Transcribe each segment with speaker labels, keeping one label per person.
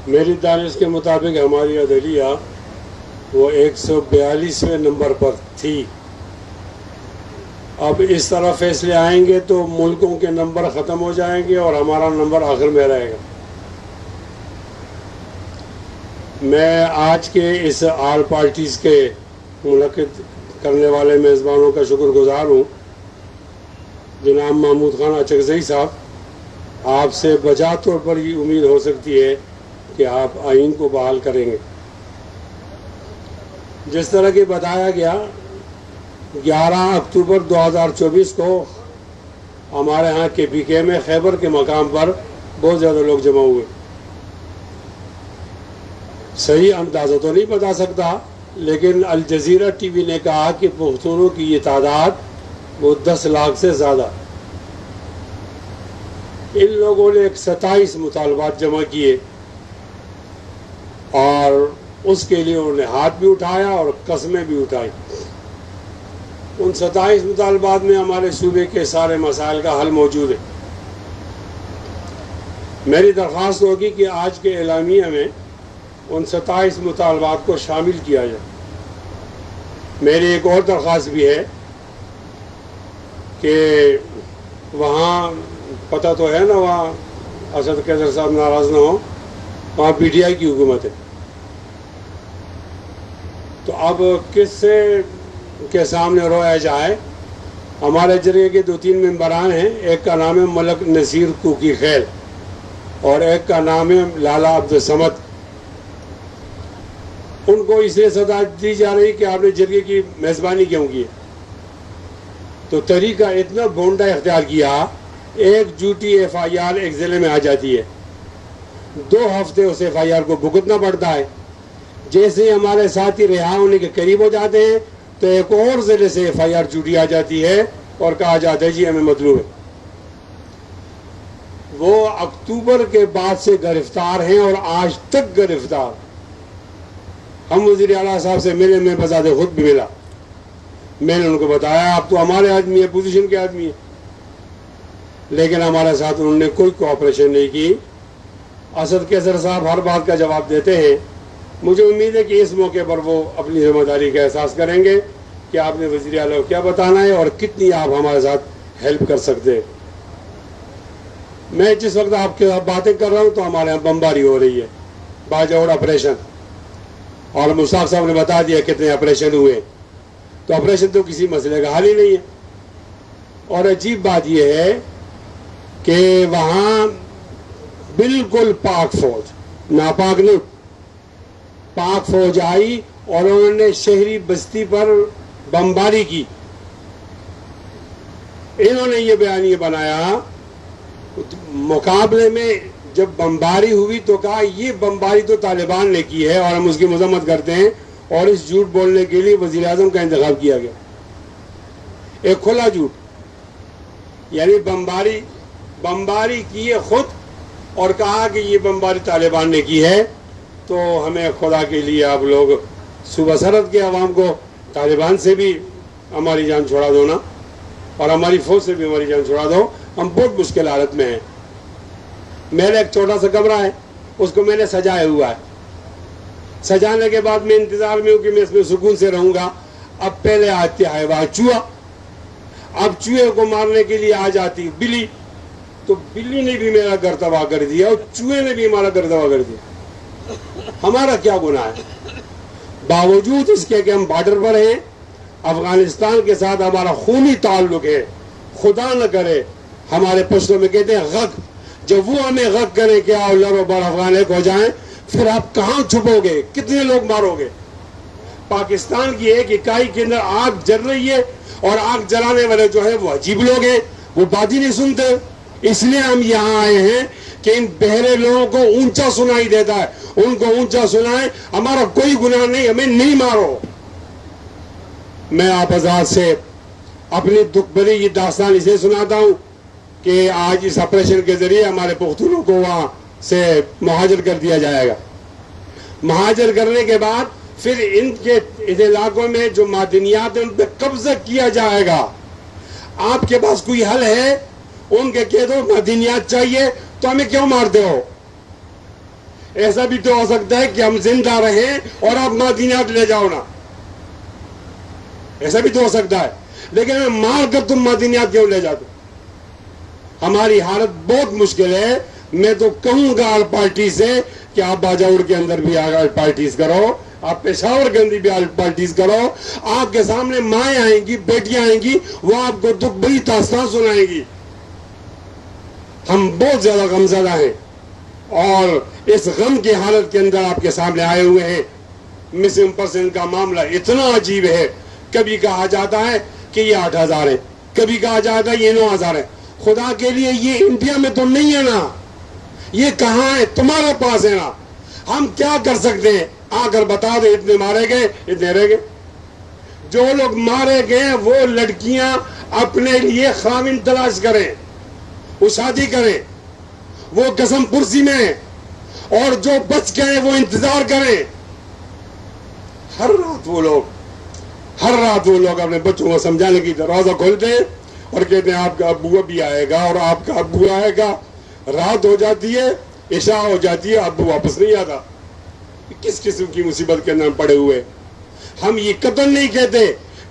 Speaker 1: میری دانش کے مطابق ہماری عدلیہ وہ 142ویں نمبر پر تھی. اب اس طرح فیصلے آئیں گے تو ملکوں کے نمبر ختم ہو جائیں گے اور ہمارا نمبر آخر میں رہے گا. میں آج کے اس آل پارٹیز کے منعقد کرنے والے میزبانوں کا شکر گزار ہوں. جناب محمود خان اچکزئی صاحب، آپ سے بجا طور پر یہ امید ہو سکتی ہے کہ آپ آئین کو بحال کریں گے. جس طرح کہ بتایا گیا 11 اکتوبر 2024 کو ہمارے ہاں کے پی کے میں خیبر کے مقام پر بہت زیادہ لوگ جمع ہوئے. صحیح اندازہ تو نہیں بتا سکتا، لیکن الجزیرہ ٹی وی نے کہا کہ پختونوں کی یہ تعداد وہ 10 لاکھ سے زیادہ. ان لوگوں نے 27 مطالبات جمع کیے اور اس کے لیے انہوں نے ہاتھ بھی اٹھایا اور قسمیں بھی اٹھائی. ان 27 مطالبات میں ہمارے صوبے کے سارے مسائل کا حل موجود ہے. میری درخواست ہوگی کہ آج کے اعلامیہ میں ان 27 مطالبات کو شامل کیا جائے. میری ایک اور درخواست بھی ہے کہ وہاں پتہ تو ہے نا، وہاں اسد قیصر صاحب ناراض نہ ہو، وہاں پی ٹی آئی کی حکومت ہے. تو اب کس سے کے سامنے رویا جائے؟ ہمارے جرگے کے 2-3 ممبران ہیں. ایک کا نام ہے ملک نصیر کوکی خیل اور ایک کا نام ہے لالا عبدالصمد. ان کو اس لیے سزا دی جا رہی کہ آپ نے جرگے کی میزبانی کیوں کی. تو طریقہ اتنا بھونڈا اختیار کیا، ایک جھوٹی ایف آئی آر ایک ضلع میں آ جاتی ہے، 2 ہفتے اس ایف آئی آر کو بھگتنا پڑتا ہے. جیسے ہی ہمارے ساتھی رہا ہونے کے قریب ہو جاتے ہیں تو ایک اور ضلع سے ایف آئی آر جھوٹی آ جاتی ہے اور کہا جاتا ہے جی ہمیں مطلوب ہے. وہ اکتوبر کے بعد سے گرفتار ہیں اور آج تک گرفتار. ہم وزیر اعلیٰ صاحب سے ملے، میں بذات خود بھی ملا. میں نے ان کو بتایا آپ تو ہمارے آدمی ہیں، پوزیشن کے آدمی ہیں، لیکن ہمارے ساتھ انہوں نے کوئی کوآپریشن نہیں کی. اسد قیصر صاحب ہر بات کا جواب دیتے ہیں. مجھے امید ہے کہ اس موقع پر وہ اپنی ذمہ داری کا احساس کریں گے کہ آپ نے وزیر اعلیٰ کو کیا بتانا ہے اور کتنی آپ ہمارے ساتھ ہیلپ کر سکتے ہیں. میں جس وقت آپ کے ساتھ باتیں کر رہا ہوں تو ہمارے یہاں بمباری ہو رہی ہے، باجوڑ آپریشن، اور مشتاق صاحب نے بتا دیا کتنے آپریشن ہوئے. تو آپریشن تو کسی مسئلے کا حل ہی نہیں ہے. اور عجیب بات یہ ہے کہ وہاں بالکل پاک فوج، ناپاک نہیں، پاک فوج آئی اور انہوں نے شہری بستی پر بمباری کی. انہوں نے یہ بیانیہ بنایا مقابلے میں، جب بمباری ہوئی تو کہا یہ بمباری تو طالبان نے کی ہے اور ہم اس کی مذمت کرتے ہیں، اور اس جھوٹ بولنے کے لیے وزیر اعظم کا انتخاب کیا گیا. ایک کھلا جھوٹ، یعنی بمباری کی ہے خود اور کہا کہ یہ بمباری طالبان نے کی ہے. تو ہمیں خدا کے لیے آپ لوگ صوبہ سرحد کے عوام کو طالبان سے بھی ہماری جان چھڑا دو نا، اور ہماری فوج سے بھی ہماری جان چھڑا دو. ہم بہت مشکل حالت میں ہیں. میرا ایک چھوٹا سا کمرہ ہے، اس کو میں نے سجایا ہوا ہے. سجانے کے بعد میں انتظار میں ہوں کہ میں اس میں سکون سے رہوں گا. اب پہلے آتی ہے وہاں چوہا، اب چوہے کو مارنے کے لیے آ جاتی بلی، تو بلی نے بھی میرا گھر تباہ کر دیا اور چوہے نے بھی ہمارا گھر تباہ کر دیا. ہمارا کیا گناہ ہے؟ باوجود اس کے کہ ہم بارڈر پر ہیں، افغانستان کے ساتھ ہمارا خونی تعلق ہے. خدا نہ کرے، ہمارے پشتوں میں کہتے ہیں غگ، جب وہ ہمیں غگ کریں کہ آؤ لڑو بڑ افغان ایک ہو جائیں، پھر آپ کہاں چھپو گے؟ کتنے لوگ مارو گے؟ پاکستان کی ایک اکائی کے اندر آگ جل رہی ہے اور آگ جلانے والے جو ہے وہ عجیب لوگ ہیں، وہ بات ہی نہیں سنتے. اس لیے ہم یہاں آئے ہیں کہ ان بہرے لوگوں کو اونچا سنائی دیتا ہے، ان کو اونچا سنائیں ہمارا کوئی گناہ نہیں، ہمیں نہیں مارو. میں آپ حضرات سے اپنی دکھ بھری یہ داستان اسے سناتا ہوں کہ آج اس آپریشن کے ذریعے ہمارے پختونوں کو وہاں سے مہاجر کر دیا جائے گا. مہاجر کرنے کے بعد پھر ان علاقوں میں جو معدنیات ہیں ان پہ قبضہ کیا جائے گا. آپ کے پاس کوئی حل ہے؟ ان کے کہہ دو معدنیات چاہیے تو ہمیں کیوں مارتے ہو؟ ایسا بھی تو ہو سکتا ہے کہ ہم زندہ رہیں اور آپ معدنیات لے جاؤ نا، ایسا بھی تو ہو سکتا ہے، لیکن ہمیں مار کر تم معدنیات کیوں لے جاتے؟ ہماری حالت بہت مشکل ہے۔ میں تو کہوں گا آل پارٹی سے کہ آپ باجوڑ کے اندر بھی آل پارٹیز کرو، آپ پشاور کے اندر بھی آل پارٹیز کرو، آپ کے سامنے مائیں آئیں گی، بیٹیاں آئیں گی، وہ آپ کو دکھ بڑی داستان سنائیں گی۔ ہم بہت زیادہ غمزدہ ہیں اور اس غم کی حالت کے اندر آپ کے سامنے آئے ہوئے ہیں۔ مسنگ پرسن کا معاملہ اتنا عجیب ہے، کبھی کہا جاتا ہے کہ یہ 8,000 ہے، کبھی کہا جاتا ہے یہ 9,000 ہے۔ خدا کے لیے یہ انڈیا میں تو نہیں ہے نا، یہ کہاں ہے؟ تمہارے پاس ہے نا۔ ہم کیا کر سکتے ہیں؟ آ کر بتا دو اتنے مارے گئے، اتنے رہ گئے۔ جو لوگ مارے گئے وہ لڑکیاں اپنے لیے خاوند تلاش کریں، وہ شادی کریں، وہ قسم پرسی میں، اور جو بچ گئے وہ انتظار کریں۔ ہر رات وہ لوگ اپنے بچوں کو سمجھانے کی دروازہ کھولتے ہیں اور کہتے ہیں آپ کا ابو بھی آئے گا اور آپ کا ابو آئے گا۔ رات ہو جاتی ہے، عشاء ہو جاتی ہے، ابو واپس نہیں آتا۔ کس قسم کی مصیبت کے اندر پڑے ہوئے۔ ہم یہ قتل نہیں کہتے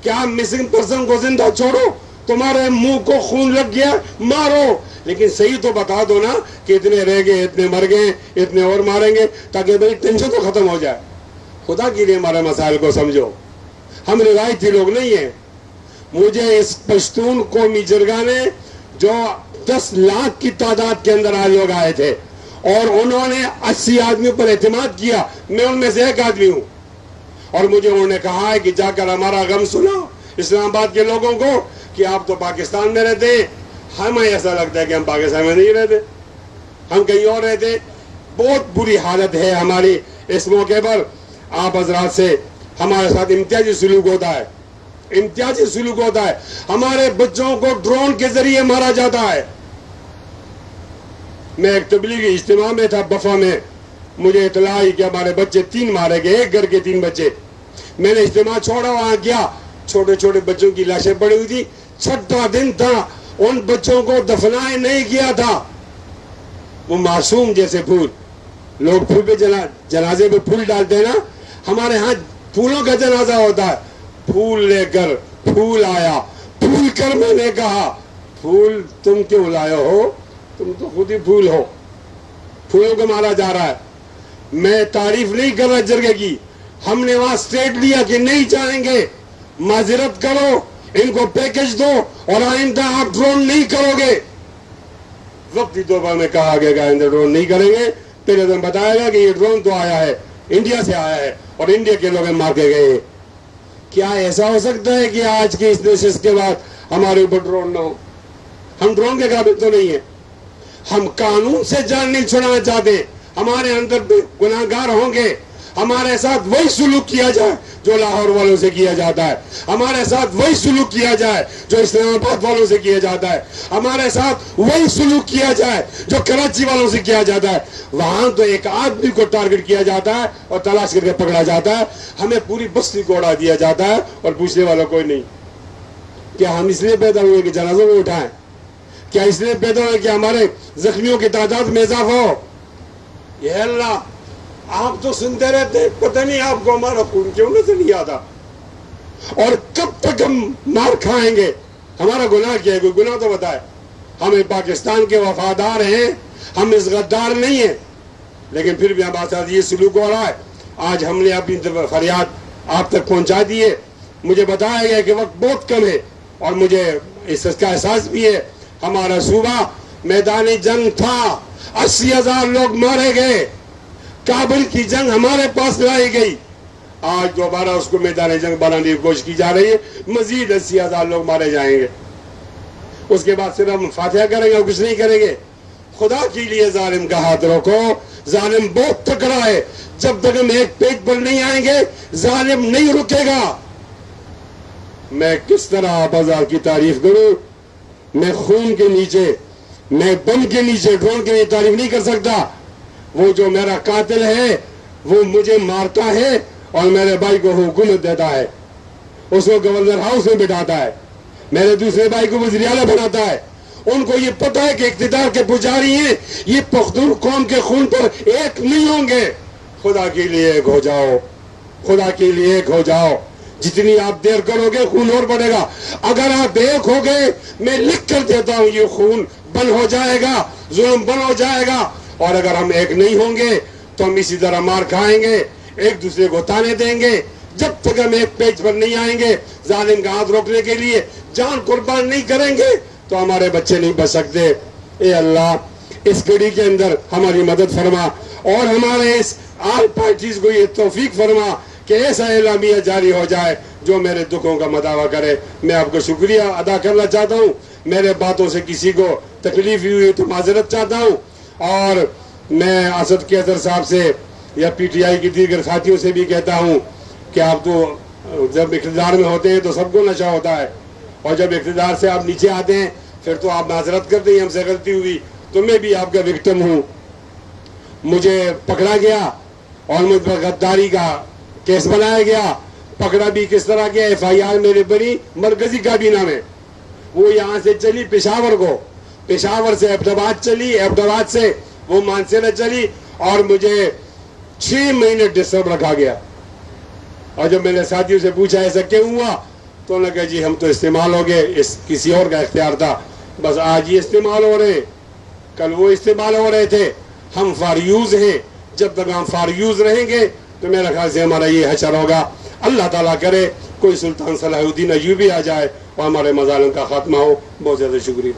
Speaker 1: کہ آپ مسنگ پرسن کو زندہ چھوڑو، تمہارے منہ کو خون لگ گیا مارو، لیکن صحیح تو بتا دو نا کہ اتنے رہ گئے، اتنے مر گئے، اتنے اور ماریں گے، تاکہ بھائی ٹینشن تو ختم ہو جائے۔ خدا کے لیے ہمارے مسائل کو سمجھو۔ ہم روایتی لوگ نہیں ہیں۔ مجھے اس پشتون قومی جرگہ نے جو 10 لاکھ کی تعداد کے اندر آج لوگ آئے تھے اور انہوں نے 80 آدمیوں پر اعتماد کیا، میں ان میں سے ایک آدمی ہوں، اور مجھے انہوں نے کہا ہے کہ جا کر ہمارا غم سنو اسلام آباد کے لوگوں کو کہ آپ تو پاکستان میں رہتے ہیں، ہمیں ایسا لگتا ہے کہ ہم پاکستان میں نہیں رہتے، ہم کہیں اور رہتے۔ بہت بری حالت ہے ہماری۔ اس موقع پر آپ حضرات سے ہمارے ساتھ امتیازی سلوک ہوتا ہے، امتیازی سلوک ہوتا ہے۔ ہمارے بچوں کو ڈرون کے ذریعے مارا جاتا ہے۔ میں ایک تبلیغی اجتماع میں تھا بفا میں، مجھے اطلاع ہوئی کہ ہمارے بچے 3 مارے گئے، ایک گھر کے 3 بچے۔ میں نے اجتماع چھوڑا، وہاں گیا، چھوٹے چھوٹے بچوں کی لاشیں پڑی ہوئی تھی، 6واں دن تھا، ان بچوں کو دفنائے نہیں کیا تھا۔ وہ معصوم جیسے پھول، لوگ پھول پہ جنازے پہ پھول ڈالتے ہیں نا، ہمارے ہاں پھولوں کا جنازہ ہوتا ہے۔ پھول لے کر پھول آیا، پھول کر میں نے کہا پھول تم کیوں لائے ہو؟ تم تو خود ہی پھول ہو۔ پھولوں کو مارا جا رہا ہے۔ میں تعریف نہیں کر رہا جرگے کی، ہم نے وہاں سٹیٹ لیا کہ نہیں چاہیں گے، معذرت کرو، ان کو پیکج دو اور آئندہ آپ ڈرون نہیں کرو گے۔ وقتی طور پر میں کہا گیا کہ آئندہ ڈرون نہیں کریں گے۔ پہلے دن بتایا گیا کہ یہ ڈرون تو آیا ہے، انڈیا سے آیا ہے اور انڈیا کے لوگ مار کے گئے۔ کیا ایسا ہو سکتا ہے کہ آج کی اس نشست کے بعد ہمارے اوپر ڈرون نہ ہو؟ ہم ڈرون کے قابل تو نہیں ہیں۔ ہم قانون سے جان نہیں چھڑانا چاہتے، ہمارے اندر بھی گناہگار ہوں گے، ہمارے ساتھ وہی سلوک کیا جائے جو لاہور والوں سے کیا جاتا ہے، ہمارے ساتھ وہی سلوک کیا جائے جو اسلام آباد والوں سے کیا جاتا ہے، ہمارے ساتھ وہی سلوک کیا جائے جو کراچی والوں سے کیا جاتا ہے۔ وہاں تو ایک آدمی کو ٹارگٹ کیا جاتا ہے اور تلاش کر کے پکڑا جاتا ہے، ہمیں پوری بستی کو اڑا دیا جاتا ہے اور پوچھنے والا کوئی نہیں۔ کیا ہم اس لیے پیدا ہوئے کہ جنازوں میں اٹھائیں؟ کیا اس لیے پیدا ہوئے کہ ہمارے زخمیوں کی تعداد میں اضافہ ہو؟ یہ اللہ، آپ تو سنتے رہتے ہیں، پتہ نہیں آپ کو ہمارا خون کیوں نظر نہیں آتا، اور کب تک ہم مار کھائیں گے؟ ہمارا گناہ کیا ہے؟ کوئی گناہ تو بتائے۔ ہم پاکستان کے وفادار ہیں، ہم اس غدار نہیں ہیں، لیکن پھر بھی ہمارے ساتھ یہ سلوک ہو رہا ہے۔ آج ہم نے اپنی فریاد آپ تک پہنچا دی ہے۔ مجھے بتایا گیا کہ وقت بہت کم ہے اور مجھے اس کا احساس بھی ہے۔ ہمارا صوبہ میدان جنگ تھا، 80,000 لوگ مارے گئے، کابل کی جنگ ہمارے پاس لائی گئی، آج دوبارہ اس کو میدان جنگ بنانے کی کوشش کی جا رہی ہے، مزید 80,000 لوگ مارے جائیں گے۔ اس کے بعد صرف ہم فاتحہ کریں گے اور کچھ نہیں کریں گے۔ خدا کے لیے ظالم کا ہاتھ روکو، ظالم بہت تکڑا ہے، جب تک ہم ایک پیج پر نہیں آئیں گے ظالم نہیں رکے گا۔ میں کس طرح بازار کی تعریف کروں؟ میں خون کے نیچے، میں بم کے نیچے، ڈرون کے نیچے تعریف نہیں کر سکتا۔ وہ جو میرا قاتل ہے وہ مجھے مارتا ہے اور میرے بھائی کو حکومت دیتا ہے، اس کو گورنر ہاؤس میں بٹھاتا ہے، میرے دوسرے بھائی کو وزیر اعلیٰ بناتا ہے، ان کو یہ پتہ ہے کہ اقتدار کے پجاری ہیں، یہ پختون قوم کے خون پر ایک نہیں ہوں گے. خدا کے لیے ایک ہو جاؤ، خدا کے لیے ایک ہو جاؤ. جتنی آپ دیر کرو گے خون اور بڑھے گا. اگر آپ ایک ہو گئے، میں لکھ کر دیتا ہوں، یہ خون بند ہو جائے گا، ظلم بند ہو جائے گا. اور اگر ہم ایک نہیں ہوں گے تو ہم اسی طرح مار کھائیں گے، ایک دوسرے کو تانے دیں گے. جب تک ہم ایک پیج پر نہیں آئیں گے ظالم کا ہاتھ روکنے کے لیے، جان قربان نہیں کریں گے، تو ہمارے بچے نہیں بچ سکتے. اے اللہ اس گھڑی کے اندر ہماری مدد فرما اور ہمارے اس آل پارٹیز کو یہ توفیق فرما کہ ایسا اعلامیہ جاری ہو جائے جو میرے دکھوں کا مداوع کرے. میں آپ کو شکریہ ادا کرنا چاہتا ہوں. میرے باتوں سے کسی کو تکلیف ہوئی تو معذرت چاہتا ہوں. اور میں اسد قیصر صاحب سے یا پی ٹی آئی کی دیگر ساتھیوں سے بھی کہتا ہوں کہ آپ تو جب اقتدار میں ہوتے ہیں تو سب کو نشہ ہوتا ہے، اور جب اقتدار سے آپ نیچے آتے ہیں پھر تو آپ معذرت کرتے ہیں ہم سے غلطی ہوئی. تو میں بھی آپ کا وکٹم ہوں. مجھے پکڑا گیا اور مجھ پر غداری کا کیس بنایا گیا. پکڑا بھی کس طرح گیا؟ ایف آئی آر میرے بنی مرکزی کابینہ میں. وہ یہاں سے چلی پشاور کو، پشاور سے ایبٹ آباد چلی، ایبٹ آباد سے وہ مانسیرا چلی، اور مجھے 6 مہینے ڈسٹرب رکھا گیا. اور جب میں نے ساتھیوں سے پوچھا ایسا کیوں ہوا تو انہوں نے کہا جی ہم تو استعمال ہو گئے، اس کسی اور کا اختیار تھا. بس آج یہ استعمال ہو رہے ہیں، کل وہ استعمال ہو رہے تھے. ہم فار یوز ہیں. جب تک ہم فار یوز رہیں گے تو میرا خیال سے ہمارا یہ حشر ہوگا. اللہ تعالیٰ کرے کوئی سلطان صلاح الدین ایوبی آ جائے اور ہمارے مظالم کا خاتمہ ہو. بہت زیادہ شکریہ.